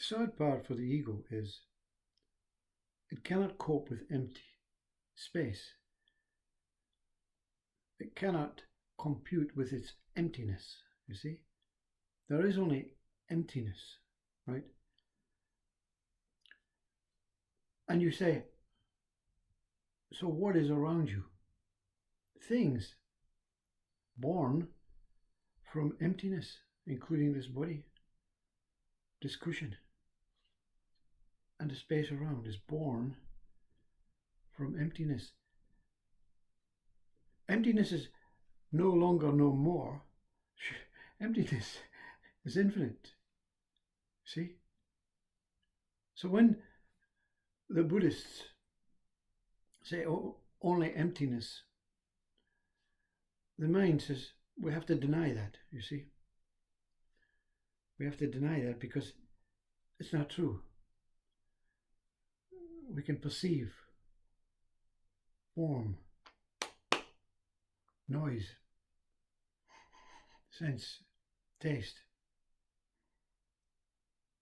The sad part for the ego is it cannot cope with empty space. It cannot compute with its emptiness, you see. There is only emptiness, right? And you say, so what is around you? Things born from emptiness, including this body, this cushion, and the space around is born from emptiness. Emptiness is no longer no more. Emptiness is infinite. See? So when the Buddhists say, oh, only emptiness, the mind says, we have to deny that, you see. We have to deny that because it's not true. We can perceive form, noise, sense, taste.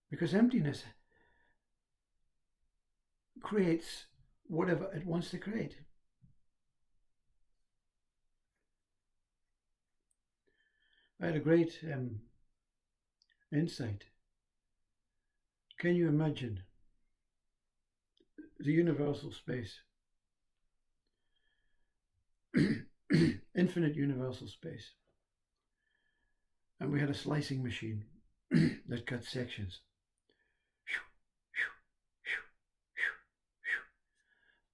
Because emptiness creates whatever it wants to create. I had a great insight. Can you imagine the universal space? Infinite universal space. And we had a slicing machine that cut sections.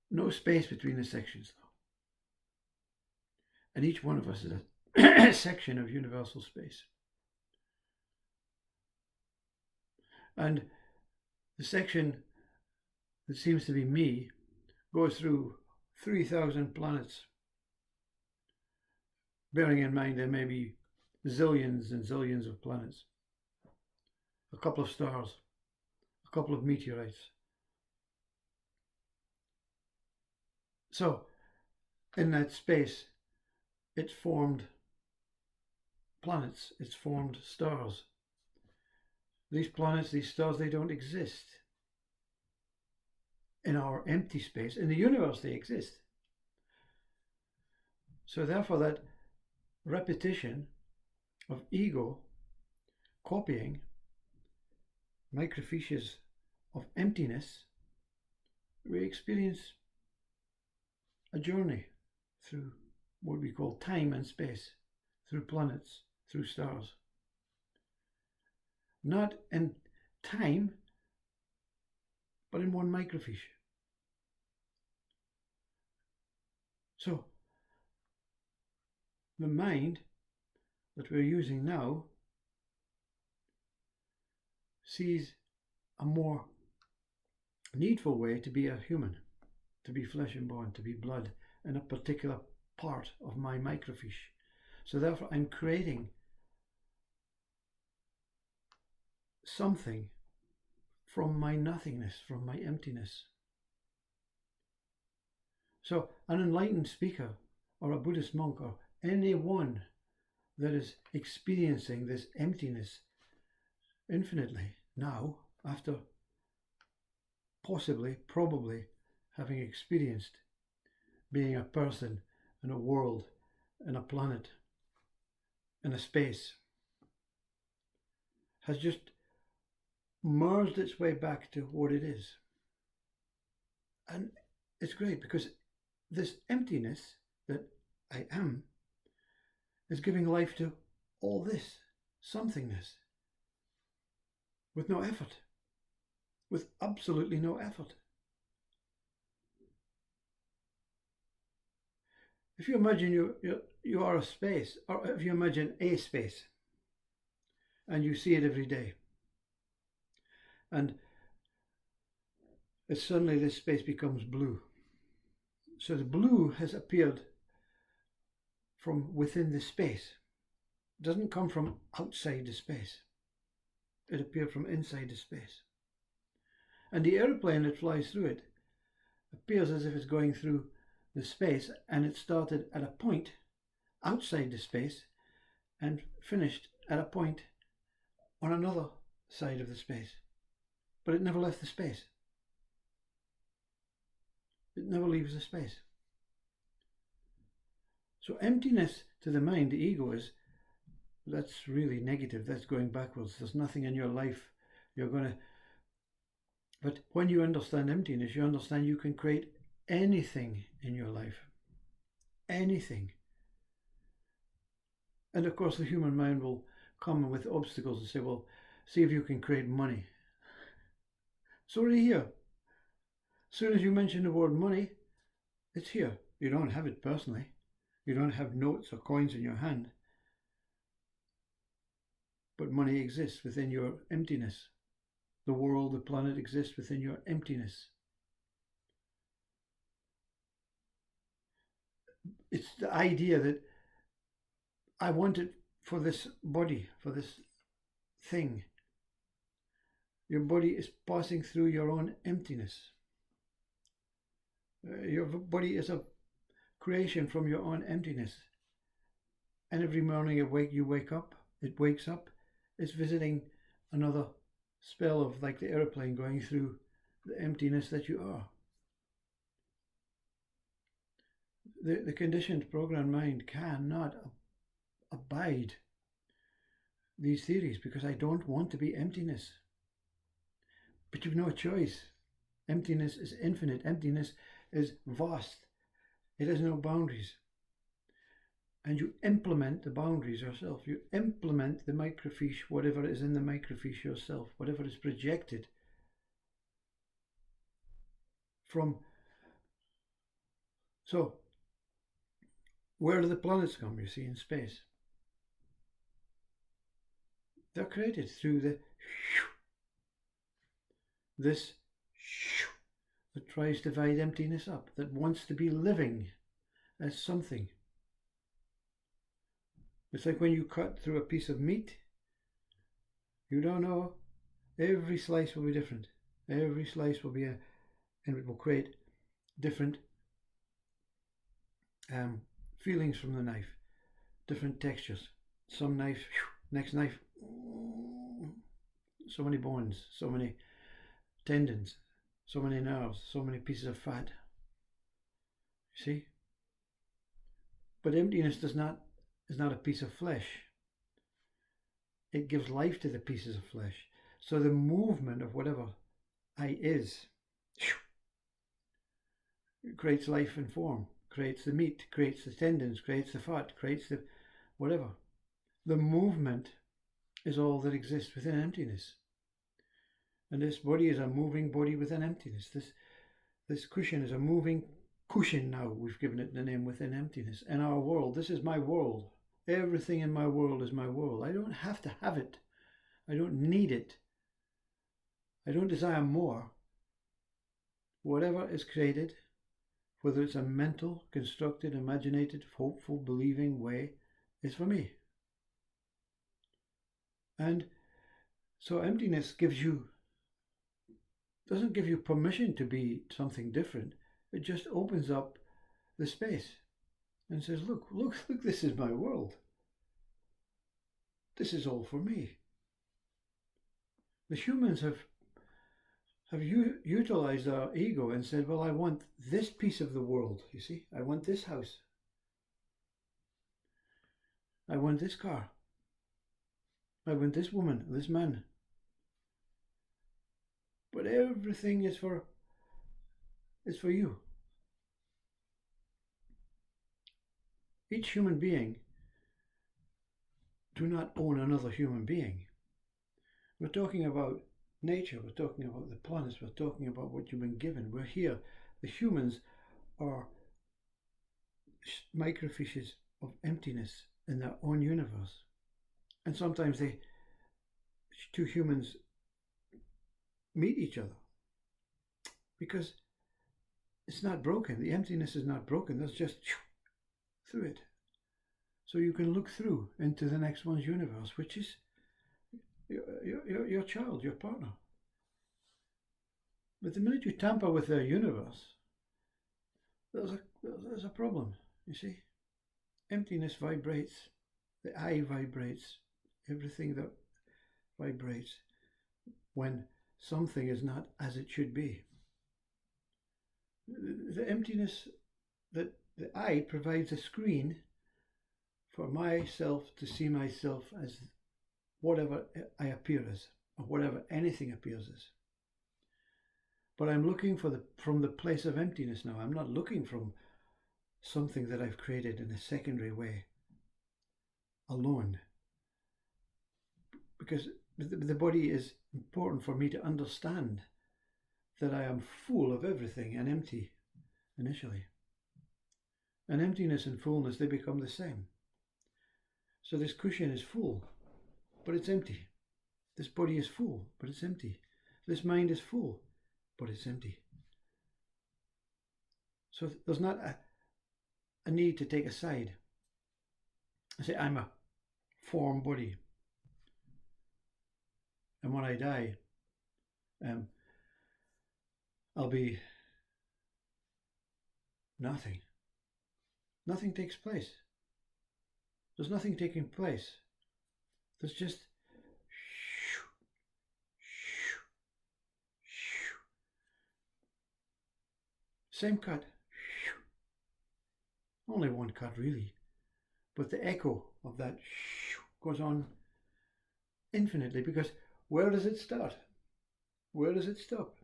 No space between the sections though. And each one of us is a section of universal space. And the section that seems to be me goes through 3,000 planets. Bearing in mind there may be zillions and zillions of planets. A couple of stars, a couple of meteorites. So, in that space, it's formed planets, it's formed stars. These planets, these stars, they don't exist in our empty space. In the universe, they exist. So therefore, that repetition of ego copying microfiches of emptiness, we experience a journey through what we call time and space, through planets, through stars. Not in time, but in one microfiche. So, the mind that we're using now sees a more needful way to be a human, to be flesh and bone, to be blood in a particular part of my microfiche. So therefore I'm creating something from my nothingness, from my emptiness. So an enlightened speaker or a Buddhist monk or anyone that is experiencing this emptiness infinitely now, after possibly, probably having experienced being a person in a world, in a planet, in a space, has just merged its way back to what it is. And it's great because this emptiness that I am is giving life to all this somethingness with no effort, with absolutely no effort. If you imagine you are a space, or if you imagine a space, and you see it every day, and suddenly this space becomes blue. So the blue has appeared from within the space. It doesn't come from outside the space. It appeared from inside the space. And the airplane that flies through it appears as if it's going through the space, and it started at a point outside the space and finished at a point on another side of the space. but it never left the space. It never leaves the space. So emptiness to the mind, the ego, that's really negative. That's going backwards. There's nothing in your life you're going to. But when you understand emptiness, you understand you can create anything in your life. Anything. And of course, the human mind will come with obstacles and say, well, see if you can create money. It's already here. As soon as you mention the word money, it's here. You don't have it personally. You don't have notes or coins in your hand. But money exists within your emptiness. The world, the planet exists within your emptiness. It's the idea that I want it for this body, for this thing. Your body is passing through your own emptiness. Your body is a creation from your own emptiness. And every morning you wake up, it wakes up, it's visiting another spell of like the airplane going through the emptiness that you are. The conditioned programmed mind cannot abide these theories because I don't want to be emptiness. But you've no choice. Emptiness is infinite. Emptiness is vast. It has no boundaries. And you implement the boundaries yourself. You implement the microfiche, whatever is in the microfiche yourself, whatever is projected from. So, where do the planets come, you see, in space? They're created through this that tries to divide emptiness up, that wants to be living as something. It's like when you cut through a piece of meat, you don't know, every slice will be different. Every slice will be and it will create different feelings from the knife, different textures. Some knife, next knife, so many bones, so many tendons, so many nerves, so many pieces of fat. You see? But emptiness is not a piece of flesh. It gives life to the pieces of flesh. So the movement of whatever I is creates life and form, creates the meat, creates the tendons, creates the fat, creates the whatever. The movement is all that exists within emptiness. And this body is a moving body within emptiness. This cushion is a moving cushion now. We've given it the name within emptiness. In our world, this is my world. Everything in my world is my world. I don't have to have it. I don't need it. I don't desire more. Whatever is created, whether it's a mental, constructed, imaginative, hopeful, believing way, is for me. And so emptiness doesn't give you permission to be something different. It just opens up the space and says, look, this is my world. This is all for me. The humans have utilized our ego and said, well, I want this piece of the world, you see. I want this house. I want this car. I want this woman, this man. But everything is for you. Each human being do not own another human being. We're talking about nature, we're talking about the planets, we're talking about what you've been given. We're here. The humans are microfiches of emptiness in their own universe. And sometimes two humans meet each other because it's not broken. The emptiness is not broken. There's just through it. So you can look through into the next one's universe, which is your child, your partner. But the minute you tamper with their universe, there's a problem, you see. Emptiness vibrates, the I vibrates, everything that vibrates when something is not as it should be. The emptiness, that the I provides a screen for myself to see myself as whatever I appear as, or whatever anything appears as. But I'm looking from the place of emptiness now. I'm not looking from something that I've created in a secondary way alone. Because the body is important for me to understand that I am full of everything and empty initially. And emptiness and fullness, they become the same. So this cushion is full, but it's empty. This body is full, but it's empty. This mind is full, but it's empty. So there's not a need to take a side. I say, I'm a form body. And when I die, I'll be nothing. Nothing takes place. There's nothing taking place. There's just same cut. Only one cut really. But the echo of that goes on infinitely, because where does it start? Where does it stop?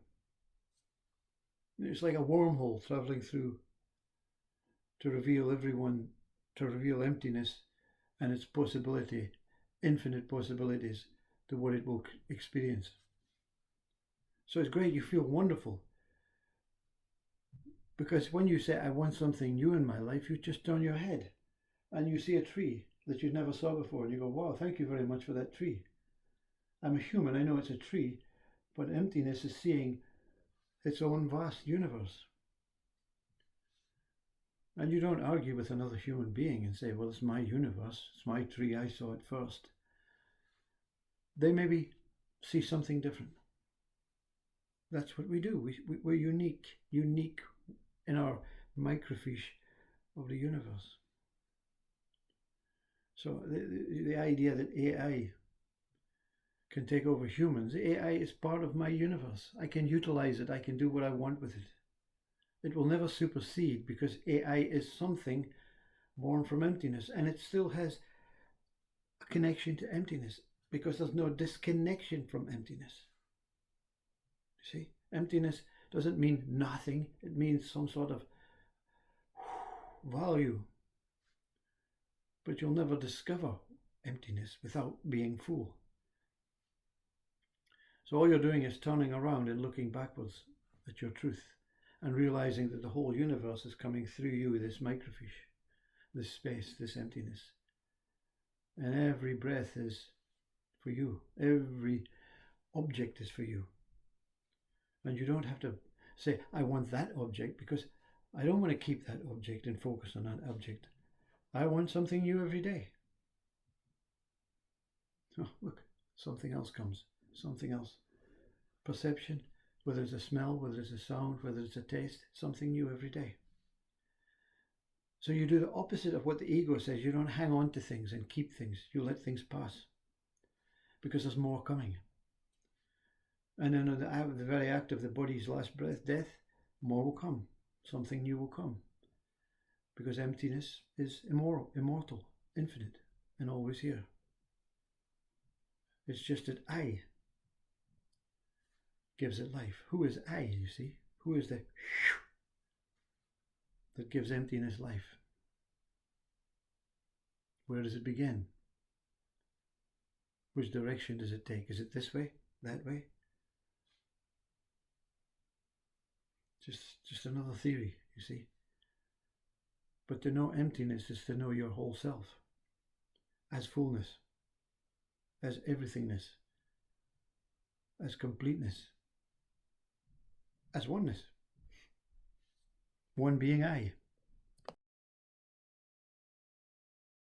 It's like a wormhole traveling through to reveal emptiness and its possibility, infinite possibilities to what it will experience. So it's great, you feel wonderful. Because when you say, I want something new in my life, you just turn your head and you see a tree that you never saw before, and you go, wow, thank you very much for that tree. I'm a human, I know it's a tree, but emptiness is seeing its own vast universe. And you don't argue with another human being and say, well, it's my universe, it's my tree, I saw it first. They maybe see something different. That's what we do. We're unique in our microfiche of the universe. So the idea that AI can take over humans, AI is part of my universe. I can utilize it, I can do what I want with it. It will never supersede, because AI is something born from emptiness, and it still has a connection to emptiness, because there's no disconnection from emptiness. You see, emptiness doesn't mean nothing, it means some sort of value. But you'll never discover emptiness without being full. So all you're doing is turning around and looking backwards at your truth, and realizing that the whole universe is coming through you, this microfiche, this space, this emptiness. And every breath is for you. Every object is for you. And you don't have to say, I want that object, because I don't want to keep that object and focus on that object. I want something new every day. Oh, look, something else comes. Something else. Perception, whether it's a smell, whether it's a sound, whether it's a taste, something new every day. So you do the opposite of what the ego says. You don't hang on to things and keep things. You let things pass, because there's more coming. And then in the very act of the body's last breath, death, more will come. Something new will come. Because emptiness is immortal, infinite, and always here. It's just that I gives it life. Who is I, you see? Who is the that gives emptiness life? Where does it begin? Which direction does it take? Is it this way? That way? Just another theory, you see? But to know emptiness is to know your whole self as fullness, as everythingness, as completeness, as oneness. One being I.